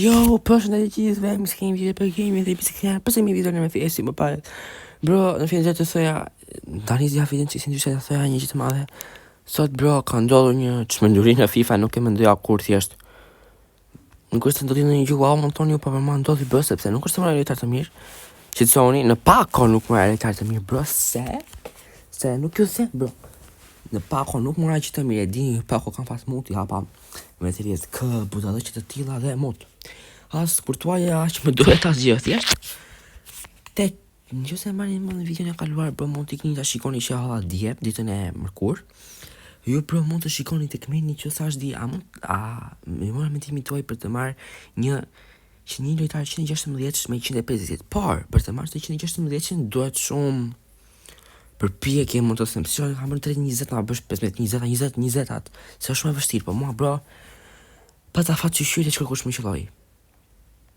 Jo, përshëndetje të gjithëve, mi s'kemi video për gaming dhe bisikletë, përse mi video në me fesi më paret. Bro, në fillim të thoja, tani zja fillim që si ndryshe të thoja një gjithë madhe. Sot bro, ka ndodhur një çmenduri në FIFA, nuk e mendoja kur thjesht. Nuk është se ndodhi në një gjuha, më thoni ju pa përma ndodhi bro, sepse nuk është të mëra lejtar të mirë. Qetësoni, në pako nuk mëra lejtar të mirë, bro, se nuk ju the, bro. Në pako nuk mëra që të mirë, e dini, pako kam pas muti, hapa. Me të rjesë kë, budallë që të tilla dhe mut. As kur tuaja që më duhet asgjë thjesht. Tek, nëse marrin më në videon e kaluar, bro, mund të keni ta shikoni që halla djep ditën e mërkur. Ju bro mund të shikoni tek meni që thash di, më mora mendimin tuaj për të marrë një lojtar 116 me 150. Por, për të marrë 116 duhet shumë përpjekje, mund të them, si ka bërë 320 na bësh 15 20 atë. Se është më vështirë, po mua bro, pa ta fat qyshyrë që kërkush më qëlloj.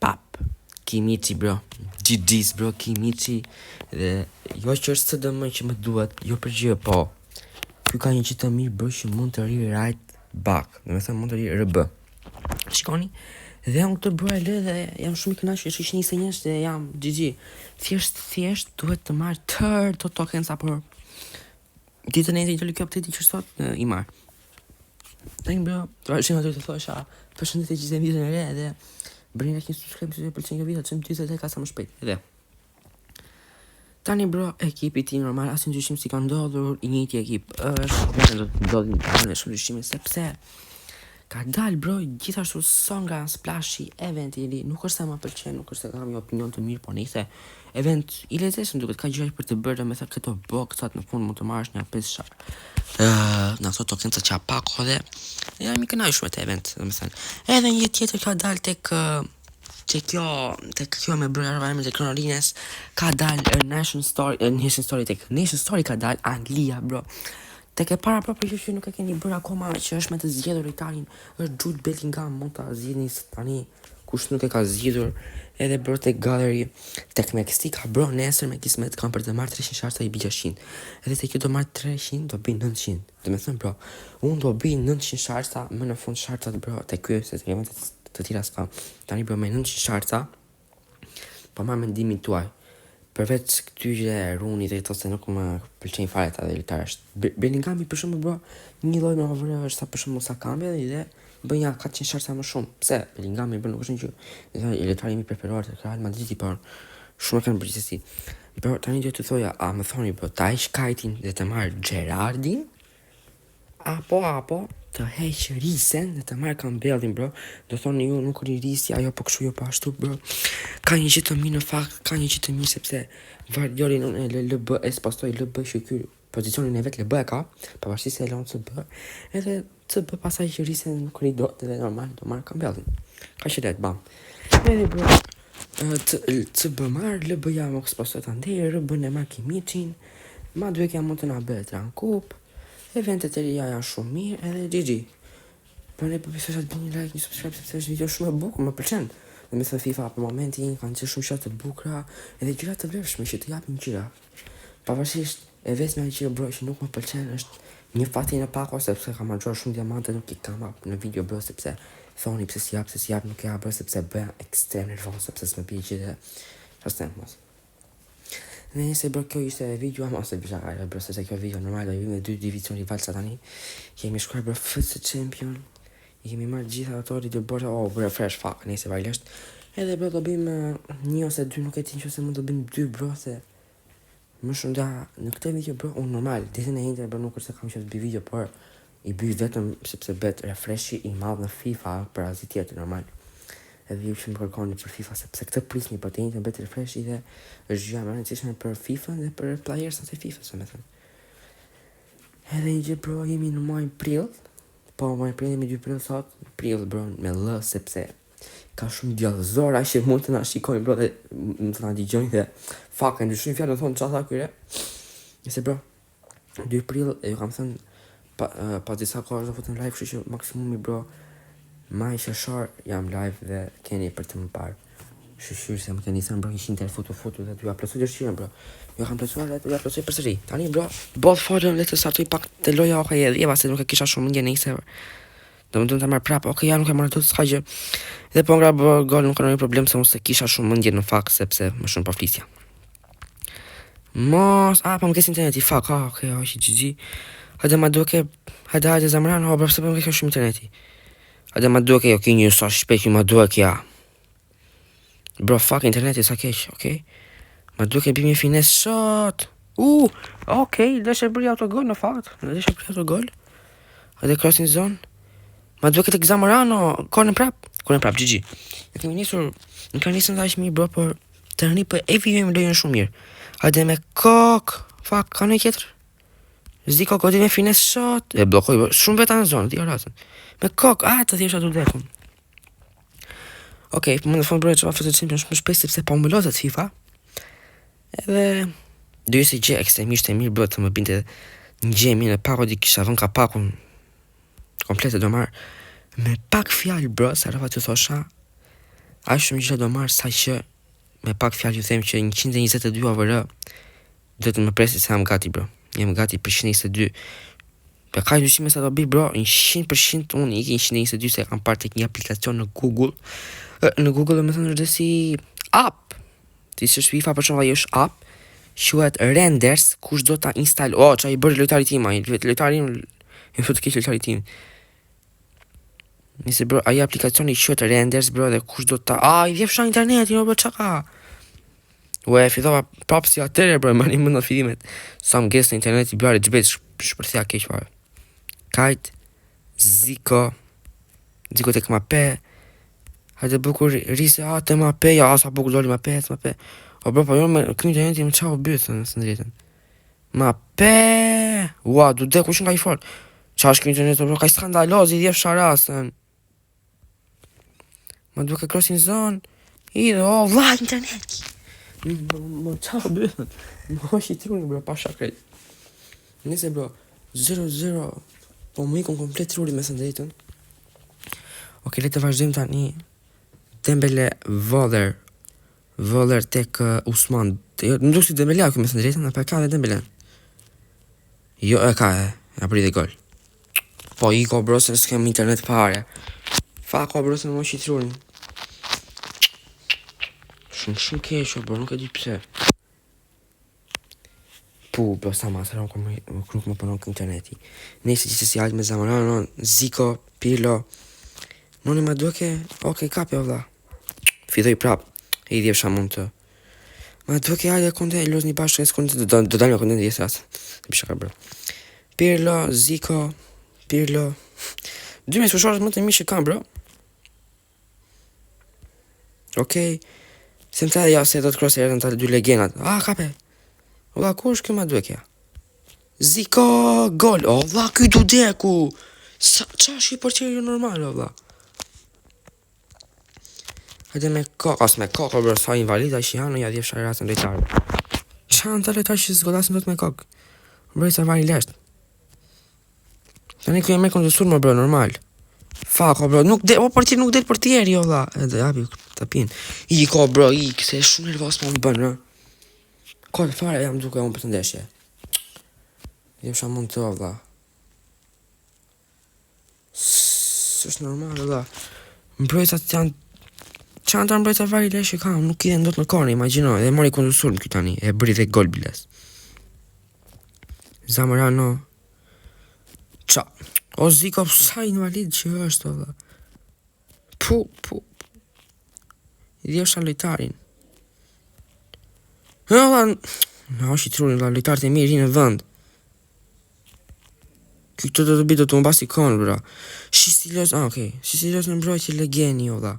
Pap, Kimichi bro, GG's bro, Kimichi. Dhe jo që është CDM që më duhet, jo për gjë, po ky ka një qitë të mirë bro që mund të ri right back, dhe me thëmë mund të ri RB. Shikoni, dhe unë këtë bro e lë dhe jam shumë i kënaqur, është 21 dhe jam GG. Thjesht duhet të marrë tërë të tokensa, por ditën e helikopterit që sot i marr. Tani bro, vazhdim aty të thosha, përshëndetje që jemi në re dhe bëni like, subscribe se ju pëlqen kjo video, çem 40 sa më shpejt. Edhe tani bro, ekipi ti normal, asnjë ndryshim si ka ndodhur, i njëjti ekip është, do të ndodhin në shumë ndryshime sepse ka dal bro, gjithashtu songa splashi eventi i ri, nuk është se më pëlqen, nuk është se kam një opinion të mirë, po nëse event i lezetshëm duket ka gjëra për të bërë, me thënë këto boksat në fund mund të marrësh një 5 shar. Në ato tokenca që apako dhe jam i kënaqur me të event, domethënë. Edhe një tjetër ka dal tek kjo me brojara me Kronolines ka dal Nation Story ka dal Anglia bro. Tek e para proprio që nuk e keni bërë akoma që është me të zgjedhur lojtarin është Jude Bellingham, mund ta zgjidhni tani kush nuk e ka zgjidhur. Edhe bro tek gallery tek Meksika bro nesër me kismet kam për të marrë 300 sharta i bi 600. Edhe tek kjo do marr 300 do bi 900. Do të thënë bro, unë do bi 900 sharta më në fund shartat bro tek ky se të kemi të tjera s'kam. Tani bro me 900 sharta po marr mendimin tuaj. Përveç këtyre Runi dhe këto se nuk më pëlqejnë fare ata dhe lojtarësh. Bellinghami për shembull bro, një lloj më vërë është sa për shembull sa kambi dhe bën ja 400 sharta më shumë. Pse? Bellinghami bën nuk është që i lojtari i preferuar të Real Madridit, por shumë kanë përgjithësi. Bro, tani duhet të thoja, a më thoni bro, ta ish Kajtin dhe të marr Gerardin? Apo të heq Risen dhe të marrë Campbellin bro. Do thoni ju nuk ri Risi, ajo po kështu jo po ashtu bro. Ka një gjithë të mirë në fakt, ka një gjithë të mirë sepse Vardioli në LB e spostoi LB që ky pozicionin e vet LB e ka, pavarësisht se Elon CB. Edhe CB pasaj që Risen nuk ri dot dhe normal do marrë Campbellin. Ka që det bam. Edhe bro CB marrë LB ja më spostoi andej RB ne marrë Kimichin. Ma duhet ja mund të na bëhet Rankup. Eventet e reja janë shumë mirë edhe GG. Për ne përpisoj të bëni like, një subscribe sepse është video shumë e bukur, më pëlqen. Dhe me thënë FIFA për momentin kanë qenë shumë shatë të bukura edhe gjëra të vlefshme që të japin gjëra. Pavarësisht e vetmja gjë bro që nuk më pëlqen është një fati në pako sepse kam marrë shumë diamante nuk i kam hap në video bro sepse thoni pse si jap nuk e hap bro sepse bëja ekstrem nervoz sepse s'më bie gjë dhe çfarë mos. Dhe nëse bro kjo ishte video ose bizarre bro se kjo video normal do vim me 2 divisioni valsa tani. Kemi shkuar bro FC Champion. I kemi marrë gjitha ato të bërë bro fresh fuck nëse vajlesht. Edhe bro do bëjmë 1 ose 2 nuk e di nëse mund të bëjmë 2 bro se më shumë da në këtë video bro unë normal ditën e njëjtë bro nuk është se kam qenë të bëj video por i bëj vetëm sepse bëhet refreshi i madh në FIFA për asgjë tjetër normal. Edhe ju që më kërkoni për FIFA sepse këtë prisni për të njëjtën bëhet refreshi dhe është gjë më e rëndësishme për FIFA dhe për playersat e FIFA-s më thënë. Edhe një gjë bro jemi në muajin prill. Po muaj prill jemi 2 prill sot, prill bro me L sepse ka shumë djallëzora që mund të na shikojnë bro dhe më të na dëgjojnë dhe fuck e ndryshojnë fjalën thonë çfarë tha ky re. Nëse bro 2 prill e ju kam thënë pa disa kohë do futën live, kështu që maksimumi bro maj sheshor jam live dhe keni për të më parë. Shëshyr se më të nisën bro 100 foto dhe t'ju aplosoj dëshirën bro. Jo kam plotsuar dhe t'ju aplosoj përsëri. Tani bro, both foton le të sartoj pak të loja oka edhe jeva se nuk e kisha shumë mendje nëse Domethënë ta marr prapë. Okej, ja nuk e marr dot s'ka gjë. Dhe po ngra gol nuk ka ndonjë problem se unë se kisha shumë mendje në fakt sepse më shumë po flisja. Mos, po më kesin interneti, fuck, okej, GG. Hajde ma duke, hajde Zamran, bro, pse po më ke shumë interneti. Hajde ma duke, okej, një sa shpejt ma duke, ja. Bro, fuck, interneti sa keq, okej. Ma duke bim një fines shot. Okej, deshe bëri autogol në fakt. Deshe bëri autogol. Hajde crossing zone. Ma duke të Zamorano, kornën prap, GG. Ne kemi nisur, nuk kanë nisur ndaj mirë, bro, por tani po e vijmë lojën shumë mirë. Hajde me kok, fuck, ka në tjetër. Ziko godi me fines shot. E blokoj, shumë veta në zonë, t'i ratën. Me kok, të thjesht atë dekun. Okej, më në fund bërë që pa fëtë qëmë shumë shpesë sepse pa më lotët FIFA. Edhe dyje si gjë ekstremisht e mirë bërë të më binte një gjë mirë në pako di kisha vën ka pakun komplete do marë me pak fjallë bro, sa rëva të thosha a shumë gjë do marë sa që me pak fjallë ju them që 122 AVR do të më presi se jam gati bro, jam gati për 122 për ka dyshime sa do bi bro 100% unë iki 122 se kam parë tek një aplikacion në Google dhe me thënë është si app ti që FIFA për shumë dhe është app quhet Renders kush do ta install që i bërë lojtari tim lojtari im fut keq lojtari tim nëse bro ai aplikacioni quhet Renders bro dhe kush do ta i vjen fshan interneti bro çka fillova prapë si atëre bro mani më në fillimet sa më gjesë në internet i bjarë gjbet shpërthja keq fare kajt Ziko tek Mape hajde bukur rrise te Mape sa bukur doli Mape o bro po jo me këni interneti më qao bëthë nësë në drejten Mape du dhe kush nga i fort qa është këni internet bro ka i skandaloz i djef sharasën ma duke crossing zone i dhe vla interneti më qao bëthën më është i truni bro pa shakret nise bro 0-0 po më ikon komplet truri me së në drejten le të vazhdojmë tani Dembele Voller tek Usman më duke si Dembele ako me së në drejten apo e ka dhe Dembele jo e ka ja bëri dhe gol po iko bro se s'kem internet pare fako bro se në më shqitrurin shumë kesho bro nuk e di pse bro sa ma sëra nuk më përnon kë interneti nëjse që si hajt me Zamorano Ziko, Pirlo noni ma duke kapi o vla fidoj prap e i djevësha mund të ma duke hajde konde e los një bashkë do dalë me konde në jesë asë bishaka bro Pirlo, Ziko Pirlo 2 me spushorët më të mi që kam bro se më të edhe se do të krosë e rrën të 2 legendat kape vla ku është kjo ma duke Ziko gol vla kjo du deku qa është i përqeri normal vla hajde me kokë bro sa invalida që janë ja djef sharatën lejtarë qa në të lejtarë që zgodasin do të me kokë bro i sa vari lesht tani kjo e me kondësur më bro normal fako bro nuk del për tjeri jo vla edhe jabi të pin bro se shumë nervos po më bën kodë fare jam duke unë për të ndeshje jem shë mund të vla së është normal vla mbrojtat janë qanë të mbrojtat vari leshe kam nuk i dhe ndot në kornë imagino edhe mori kondësur më këtani e bëri dhe gol biles Zamorano qa o Ziko sa invalid që është vla i dhe është lojtarin në është i trurin vla lojtarët e mirë në vënd këtë do të bitë do të më basi konë bro Shisilos në mbrojtje legeni o vla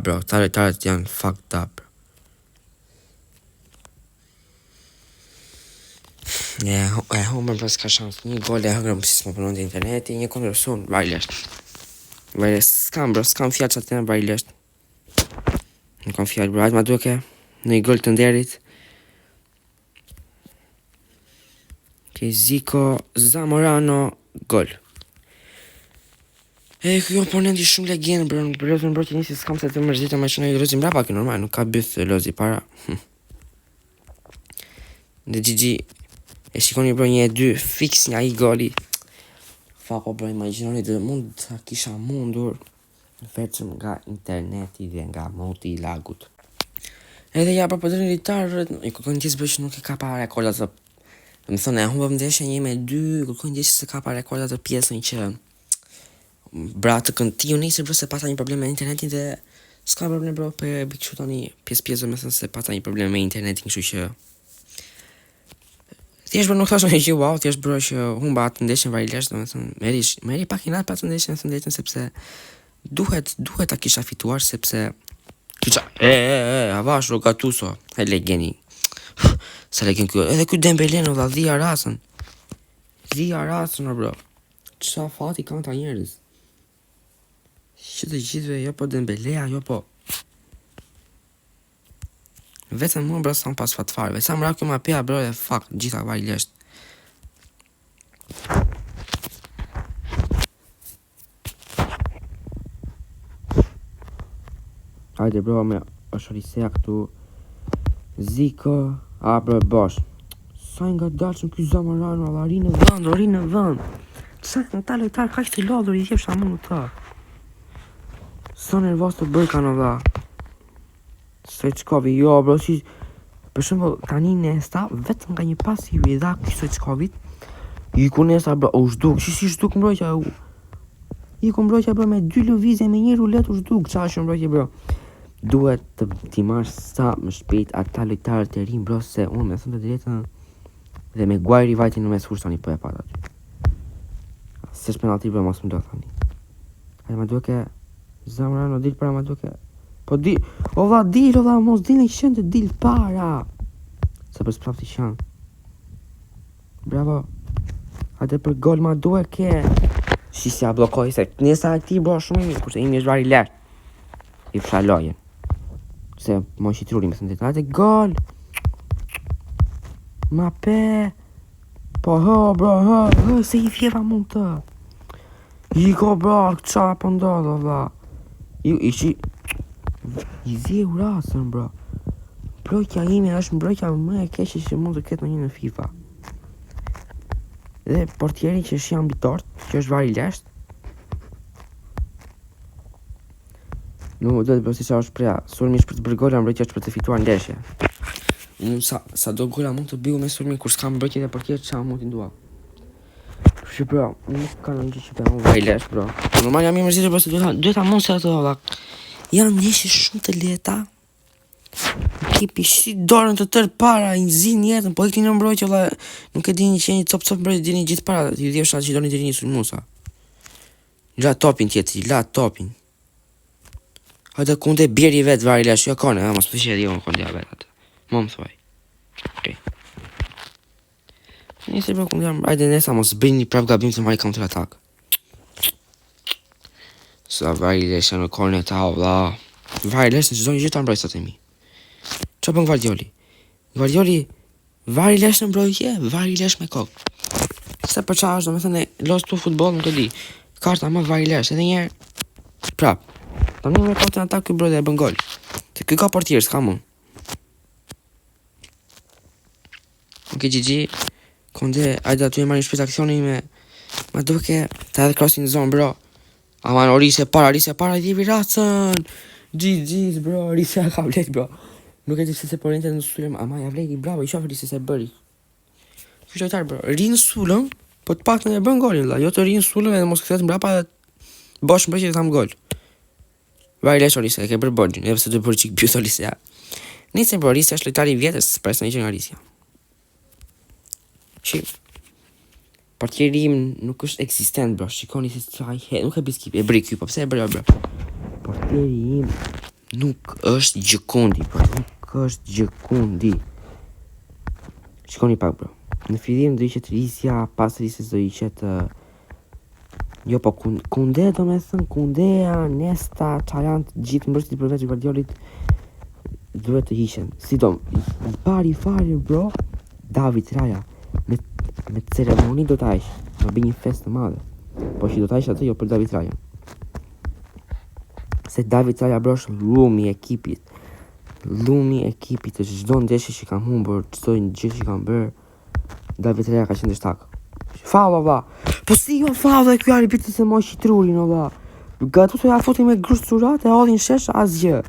bro ta lojtarët janë fucked up bro Homer bro s'ka shans një gol e hëngrëm si s'më përnon të interneti një kondërësun vajlesht s'kam fjallë që të në vajlesht nuk kam fjallë bro hajtë ma duke në i gol të nderit Ziko Zamorano gol kjo oponenti shumë legend bro nuk përrezë në brojtje njësi s'kam se të mërzita ma që në i lozi mrapa kjo normal nuk ka bëth lozi para dhe GG E shikoni bro 1-2 fix nga I goli. Fako bro, imagjinoni dhe mund të kisha mundur vetëm nga interneti dhe nga moti I lagut. Edhe ja për përderi litarët, I kërkojnë gjithë bërë që nuk I ka pa rekordat të... Më thënë, e humbëm ndeshje 1-2, kërkojnë gjithë që se ka pa rekordat të pjesën që... Bra të këntiju nisë bro se pata një problem me internetin dhe... S'ka problem bro, për bikëshu tani pjesë me thënë se pata një problem me internetin, kështu që... Thjesht bro nuk thashtë në që wow, thjesht bro që humba atë ndeshjen Varilesh, meri pak I natë pa atë ndeshjen sepse duhet ta kisha fituar sepse kisha avash ro Gattuso, e legeni. Sa legen kjo, edhe ky Dembele no valla dhia rasën. Dhia rasën bro. Çfarë fati kanë ta njerëz? Që të gjithëve jo po Dembelea, jo po. Vetëm mua bro sa pas fat fare. Sa mra kjo ma pea bro e fuck gjitha Varilesh. Hajde bro me është risea këtu. Ziko, a bro e bosh. Sa nga dalshëm ky Zamorano, valla ri në vend. Sa në ta lojtar kaq të lodhur I thjesht amun ta. Sa nervoz të bëj kanë valla. Stoichkovi, jo bro, si... Për shembull tani Nesta, vetëm nga një pas I dha Stoichkovit, I ku Nesta bro, u zhduk, si zhduk mbrojtja u. I ku mbrojtja bro me 2 lëvizje, me 1 rulet u zhduk, qa është mbrojtje bro. Duhet t'i marrë sa më shpejt ata lojtarët e rinj bro, se unë me thënë të drejtën dhe me Guajri vajti në mes fush tani po e pat aty. Se penalti bro mos më do thani. Ai ma duke Zamorano dil para ma duke. Po di, o valla mos dilni qënë të dil para. Se për sprapti qënë. Bravo. Hajde për gol ma duhe ke. Si a blokoj se njësa e ti bro shumë I mirë, kurse imi është Varilesh. I fsha lojen. Se mo I truri me thënë të hajde gol. Ma pe. Po hë bro, hë, se I fjeva mund të. I ko bro, qa po ndodho valla. I dhjeu rasën bro. Mbrojtja ime është mbrojtja më e keqe që mund të ketë në një në FIFA. Dhe portieri që është ambitort, që është Varilesh. Nuk do të bësi sa është preja. Sulmi është për të bërë gola, mbrojtja është për të fituar ndeshje. Sa do gola mund të bëju me sulmi kur s'ka mbrojtje dhe portier çfarë mund t'i ndua. Që bro, nuk ka në gjë që të unë Varilesh bro. Normal jam I mërzitur bro se duhet ta mund se ato valla. Janë ndeshje shumë të lehta. Ekipi shi dorën të tërë para, I nxin jetën, po ikni në mbrojtje valla. Nuk e dini që jeni cop mbrojtje, dini gjithë para, I dhjesh atë që doni të rini sulmuesa. La topin tjetri, la topin. Hajde kunde bjeri vet Varilesh, jo kone, mos pëlqej di unë kunde vet atë. Mo më thuaj. Okej. Nëse bro kunde hajde nesa mos bëni prap gabim të marrë counter attack. Sa Varilesh në kone ta valla. Varilesh në çdo gjë ta mbrojtës e mi. Çfarë bën Guardioli? Varilesh në mbrojtje, Varilesh me kokë. Se për çfarë është, domethënë los tu futboll nuk e di. Karta më Varilesh edhe një herë prap. Tani me counter attack ky bro dhe e bën gol. Se ky ka portier, s'ka mund. Ok GG. Konde ajde aty e marrin shpejt aksionin me ma duke ta edhe crossin zone bro. Aman orise para I dhivi racën. GG bro, Risa ka vlet bro. Nuk e di se porinte në sulm, ama ja vleti bravo, I shoh Risa se bëri. Ky lojtar bro, rin sulm, po të paktën e bën golin valla, jo të rin sulm edhe mos kthehet mbrapa dhe bosh mbrojtje të tham gol. Varilesh Risa, e ke bër borxhin, edhe pse do bëj çik pyet Risa. Nice bro, Risa është lojtari I vjetës, s'presoj një gjë nga Risa. Shif. Portieri im nuk është eksistent bro, shikoni se çfarë nuk e biskip, e bëri ky, po pse e bëri bro? Portieri im nuk është gjëkundi, bro, nuk është gjëkundi. Shikoni pak bro. Në fillim do ishet Risja, pas Risjes do ishet jo po Kunde do me thënë, Kundea, Nesta, Çajan, gjithë mbrojtësit përveç Guardiolit duhet të hiqen. Si do, pari fare bro, David Raja me ceremoni do ta ish, do bëj një festë të madhe. Po që do ta ish atë jo për David Raja. Se David Raja bro është lumi I ekipit. Lumi I ekipit të çdo ndeshje që kam humbur, çdo gjë që kam bërë. David Rea ka qenë shtak. Fava, va. Po si jo fava kjo arbitri se moj qitrurin, va. Gatu të ja foti me grusë curat e odhin shesh asgjë.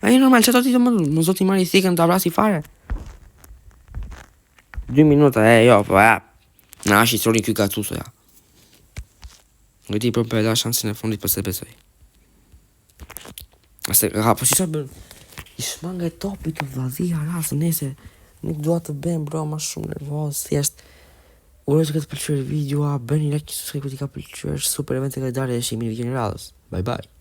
A e normal, që të ti të më zoti marri thikën të abrasi fare? 2 minuta, jo, po na është qitrurin kjo gatu të ja. Në ti për përda shansin e fundit për se besoj. Ase, po që bën? I shmanga e topit të vladhia rasë, nese. Nuk dua të bëjmë, bro, ma shumë nervoz, thjesht. Uroj që këtë pëlqyer videoa, bëni like, subscribe këtë i ka pëlqyer, super event e ka darë e shimi në videon e radhës. Bye bye.